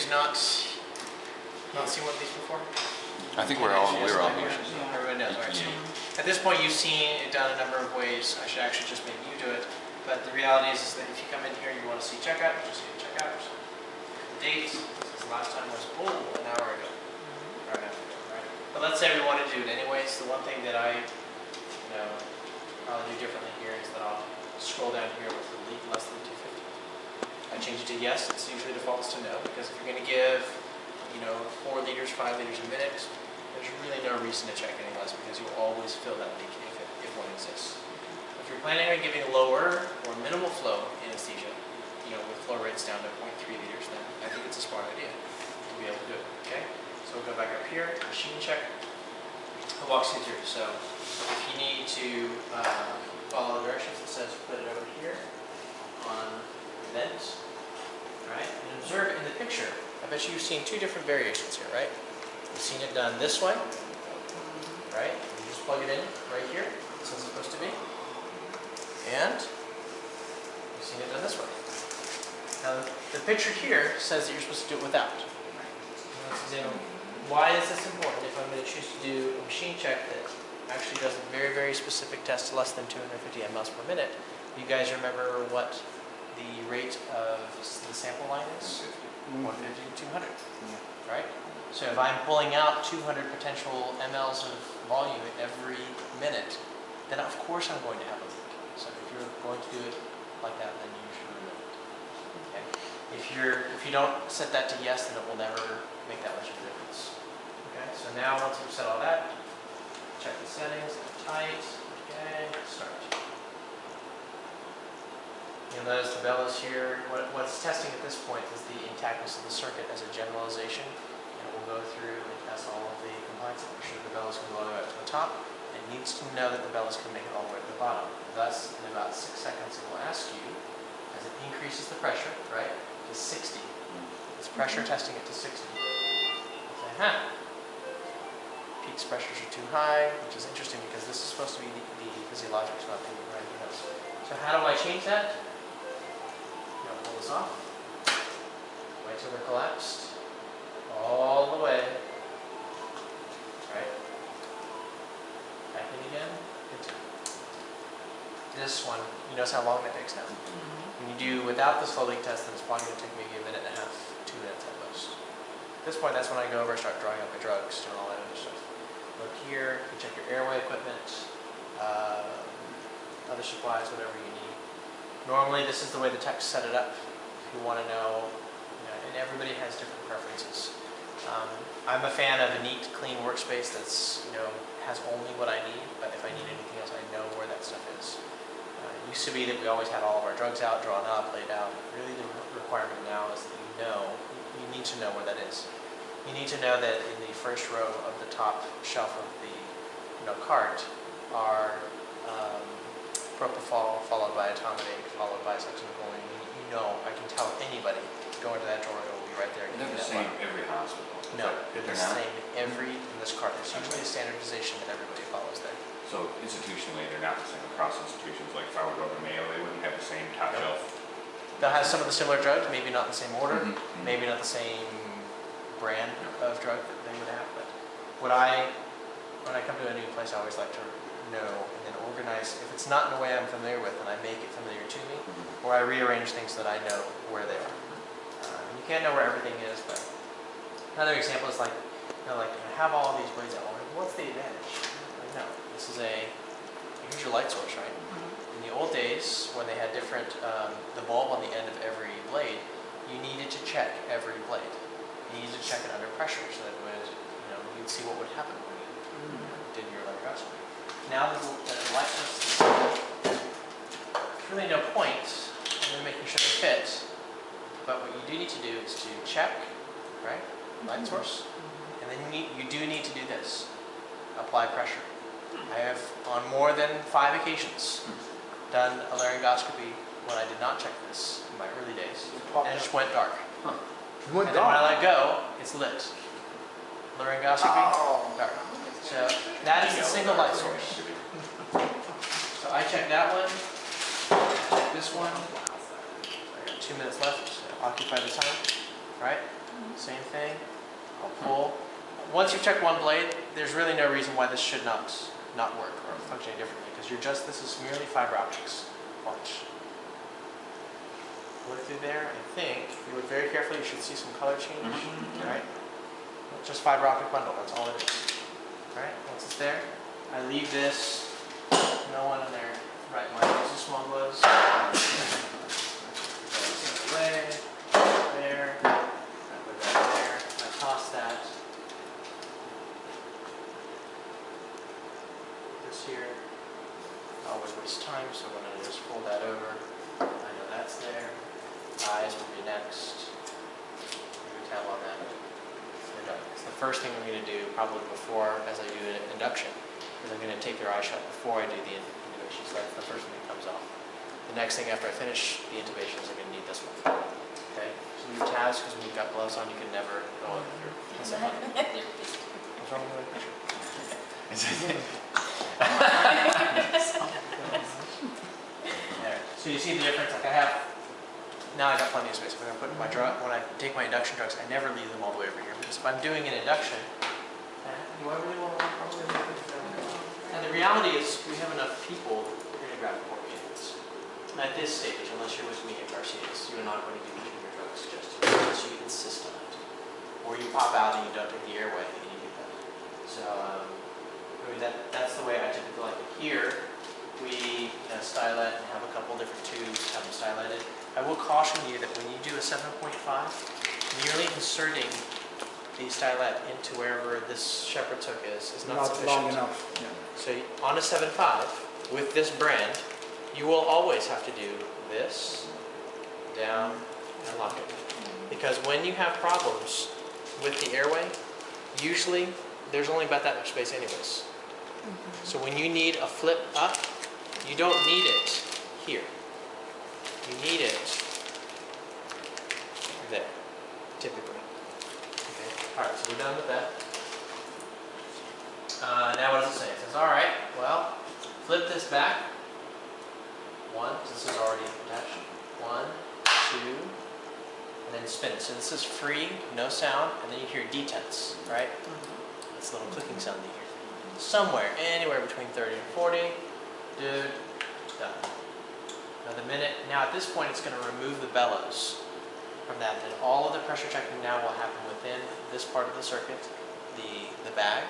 who's not seen one of these before? I think we're all here. Yeah. Everybody knows, right? So at this point, you've seen it done a number of ways. I should actually just make you do it. But the reality is that if you come in here, you want to see checkout, you just hit checkout. The date, the last time was, an hour ago. Or an hour ago, right? But let's say we want to do it anyways. The one thing that I probably do differently here is that I'll scroll down here with the leak less than 250. I change it to yes. It usually defaults to no, because if you're going to give 4 liters, 5 liters a minute, there's really no reason to check any less, because you'll always fill that leak if one exists. If you're planning on giving lower or minimal flow anesthesia, with flow rates down to 0.3 liters, then I think it's a smart idea to be able to do it. Okay, so we'll go back up here, machine check. It walks you through. So if you need to follow the directions, it says put it over here on vent. Right, and observe in the picture. I bet you've seen 2 different variations here, right? You've seen it done this way, right? You just plug it in right here. This is supposed to be. And you've seen it done this way. Now, the picture here says that you're supposed to do it without. Why is this important? If I'm going to choose to do a machine check that actually does a very, very specific test less than 250 mLs per minute, you guys remember what the rate of the sample line is? 150 to 200, right? So if I'm pulling out 200 potential mLs of volume every minute, then of course I'm going to have a leak. So if you're going to do it like that, then you should remove it. Okay? If you don't set that to yes, then it will never make that much of a difference. Okay? So now once you've set all that, check the settings, they're tight. Okay, start. You'll notice the bellows here. What's testing at this point is the intactness of the circuit as a generalization. And it will go through and test all of the compliance. Make sure the bellows can go all the way up to the top. It needs to know that the bellows can make it all the way to the bottom. Thus, in about 6 seconds, it will ask you, as it increases the pressure, right, to 60. It's pressure testing it to 60. Say, Peaks pressures are too high, which is interesting because this is supposed to be the physiologics, not anything else. So how do I change that? Pull this off. Wait till they're collapsed. All the way. Right? Back in again. This one, you notice how long that takes now? When you do without the slow leak test, then it's probably going to take maybe 1.5 minutes, 2 minutes at most. At this point, that's when I go over and start drawing up my drugs, doing all that other stuff. Look here, you check your airway equipment, other supplies, whatever you need. Normally, this is the way the techs set it up. If you want to know, and everybody has different preferences. I'm a fan of a neat, clean workspace that's, has only what I need. But if I need anything else, I know where that stuff is. It used to be that we always had all of our drugs out, drawn up, laid out. Really, the requirement now is that you need to know where that is. You need to know that in the first row of the top shelf of the cart are propofol, followed by etomidate, followed by succinylcholine. I can tell anybody, go into that drawer, it will be right there. They're the same every hospital. No, they're the same in this cart. There's usually a standardization that everybody follows there. So institutionally, they're not the same across institutions. Like if I were to go to Mayo, they wouldn't have the same top shelf. They'll have some of the similar drugs, maybe not in the same order, maybe not the same brand of drug that they would have. But when I come to a new place, I always like to know and then organize. If it's not in a way I'm familiar with, then I make it familiar to me, or I rearrange things so that I know where they are. You can't know where everything is, but another example is like, I have all of these blades at home. What's the advantage? Like, no, this is here's your light source, right? In the old days, when they had different, the bulb on the end of every blade, you needed to check every blade. You needed to check it under pressure so that it would, you'd see what would happen when you did your electroscopy. Now that the light source, there's really no point in making sure they fit. But what you do need to do is to check, right, light source, and then you do need to do this, apply pressure. I have, on more than 5 occasions, done a laryngoscopy when I did not check this in my early days, and it just went dark. And then when I let go, it's lit. Laryngoscopy, dark. So that is the single light source. So I check that one, check this one. I got 2 minutes left, so occupy the time. right? Same thing. I'll pull. Once you've checked one blade, there's really no reason why this should not work or function differently, because this is merely fiber optics. Watch. Look through there. I think if you look very carefully, you should see some color change. Right? Just fiber optic bundle. That's all it is. All right. Once it's there, I leave this. No one in their right mind uses small gloves. Away. There. I put that there. I toss that. This here. I always waste time, so when I just fold that over, I know that's there. Eyes will be next. You tap on that. They're done. It's the first thing I'm going to do, probably before, as I do an induction, is I'm going to take their eye shut before I do the intubation. So that's the first thing that comes off. The next thing after I finish the intubation is I'm going to need this one. Okay? So leave tabs, because when you've got gloves on, you can never go in through. What's that one? What's wrong with my picture? There. So you see the difference? Like now I got plenty of space. When I take my induction drugs, I never leave them all the way over here, because if I'm doing an induction, do I really want to probably leave it? And the reality is, we have enough people who are going to grab the port units. At this stage, unless you're with me at Garcia's, you're not going to be using your drugs just unless you insist on it, or you pop out and you don't take the airway and you do that. So I mean, that's the way I typically like it. Here, we stylet and have a couple different tubes, have them styleted. I will caution you that when you do a 7.5, merely inserting the stylet into wherever this shepherd's hook is not sufficient. Long enough. Yeah. So on a 7.5, with this brand, you will always have to do this, down, and lock it. Because when you have problems with the airway, usually there's only about that much space anyways. So when you need a flip up, you don't need it here. You need it there, typically. Okay. All right, so we're done with that. Now what does it say? It says, all right, well, flip this back. One, this is already attached. 1, 2, and then spin it. So this is free, no sound, and then you hear detents, right? It's a little clicking sound that you hear. Somewhere, anywhere between 30 and 40. Dude, done. Now at this point, it's going to remove the bellows from that. Then all of the pressure checking now will happen within this part of the circuit, the bag,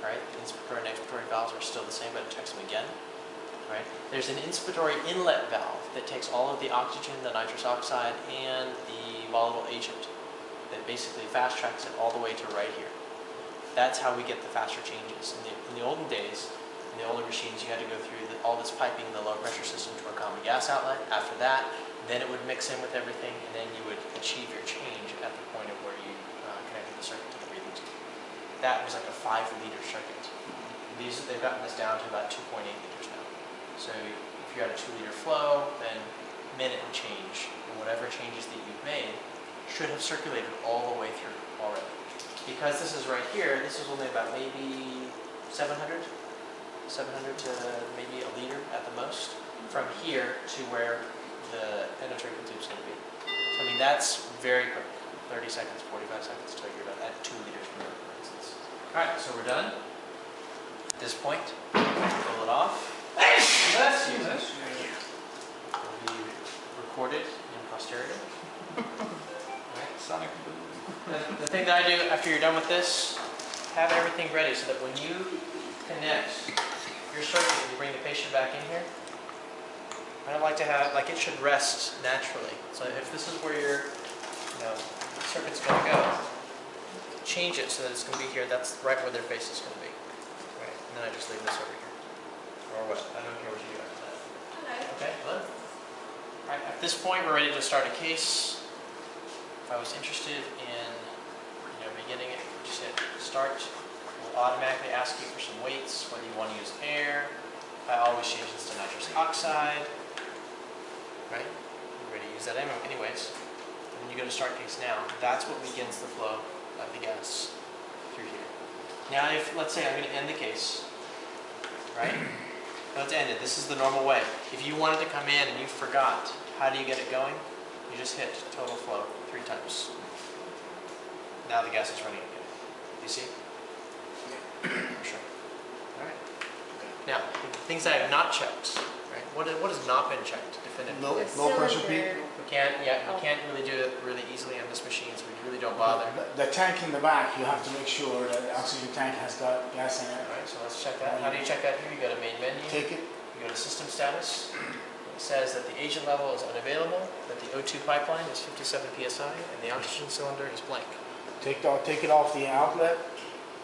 right? The inspiratory and expiratory valves are still the same, but it checks them again, right? There's an inspiratory inlet valve that takes all of the oxygen, the nitrous oxide, and the volatile agent that basically fast tracks it all the way to right here. That's how we get the faster changes. In the olden days, in the older machines, you had to go through all this piping in the low pressure system to a common gas outlet. After that, then it would mix in with everything, and then you would achieve your change at the point of where you connected the circuit to the breathing tube. That was like a 5-liter circuit. They've gotten this down to about 2.8 liters now. So if you had a 2-liter flow, then minute and change, and whatever changes that you've made should have circulated all the way through already. Because this is right here, this is only about maybe 700 to maybe a liter at the most, from here to where the endotracheal tube is going to be. So I mean, that's very quick, 30 seconds, 45 seconds till you're about at 2 liters per minute, for instance. All right, so we're done. At this point, pull it off. Bless you. Will be recorded in posterity. Right. Sonic boom. The thing that I do after you're done with this, have everything ready so that when you connect your circuit and you bring the patient back in here, I don't like to have, like, it should rest naturally. So if this is where your circuit's going to go, change it so that it's going to be here. That's right where their face is going to be. Right. And then I just leave this over here. Or what? I don't care what you do after that. Okay, good. All right, at this point, we're ready to start a case. If I was interested in beginning it, just hit start. We'll automatically ask you for some weights, whether you want to use air. I always change this to nitrous oxide. Right? We're ready to use that anyways. And then you go to start case now. That's what begins the flow of the gas through here. Now, if let's say I'm going to end the case, right? Let's end it. This is the normal way. If you wanted to come in and you forgot, how do you get it going? You just hit total flow 3 times. now the gas is running again. You see? For sure. All right. Now, things that I have not checked, right? What has not been checked definitively? Low pressure peak. We can't, we can't really do it really easily on this machine, so we really don't bother. The tank in the back, you have to make sure that the oxygen tank has got gas in it. All right, so let's check that. How do you check that here? You go to main menu. Take it. You go to system status. It says that the agent level is unavailable, that the O2 pipeline is 57 psi, and the oxygen cylinder is blank. Take it off the outlet.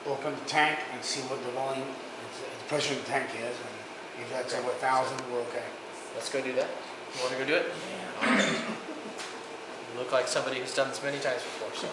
Open the tank and see what the volume, the pressure of the tank is. And if that's over 1,000, we're okay. Let's go do that. You want to go do it? Yeah. All right. You look like somebody who's done this many times before. So.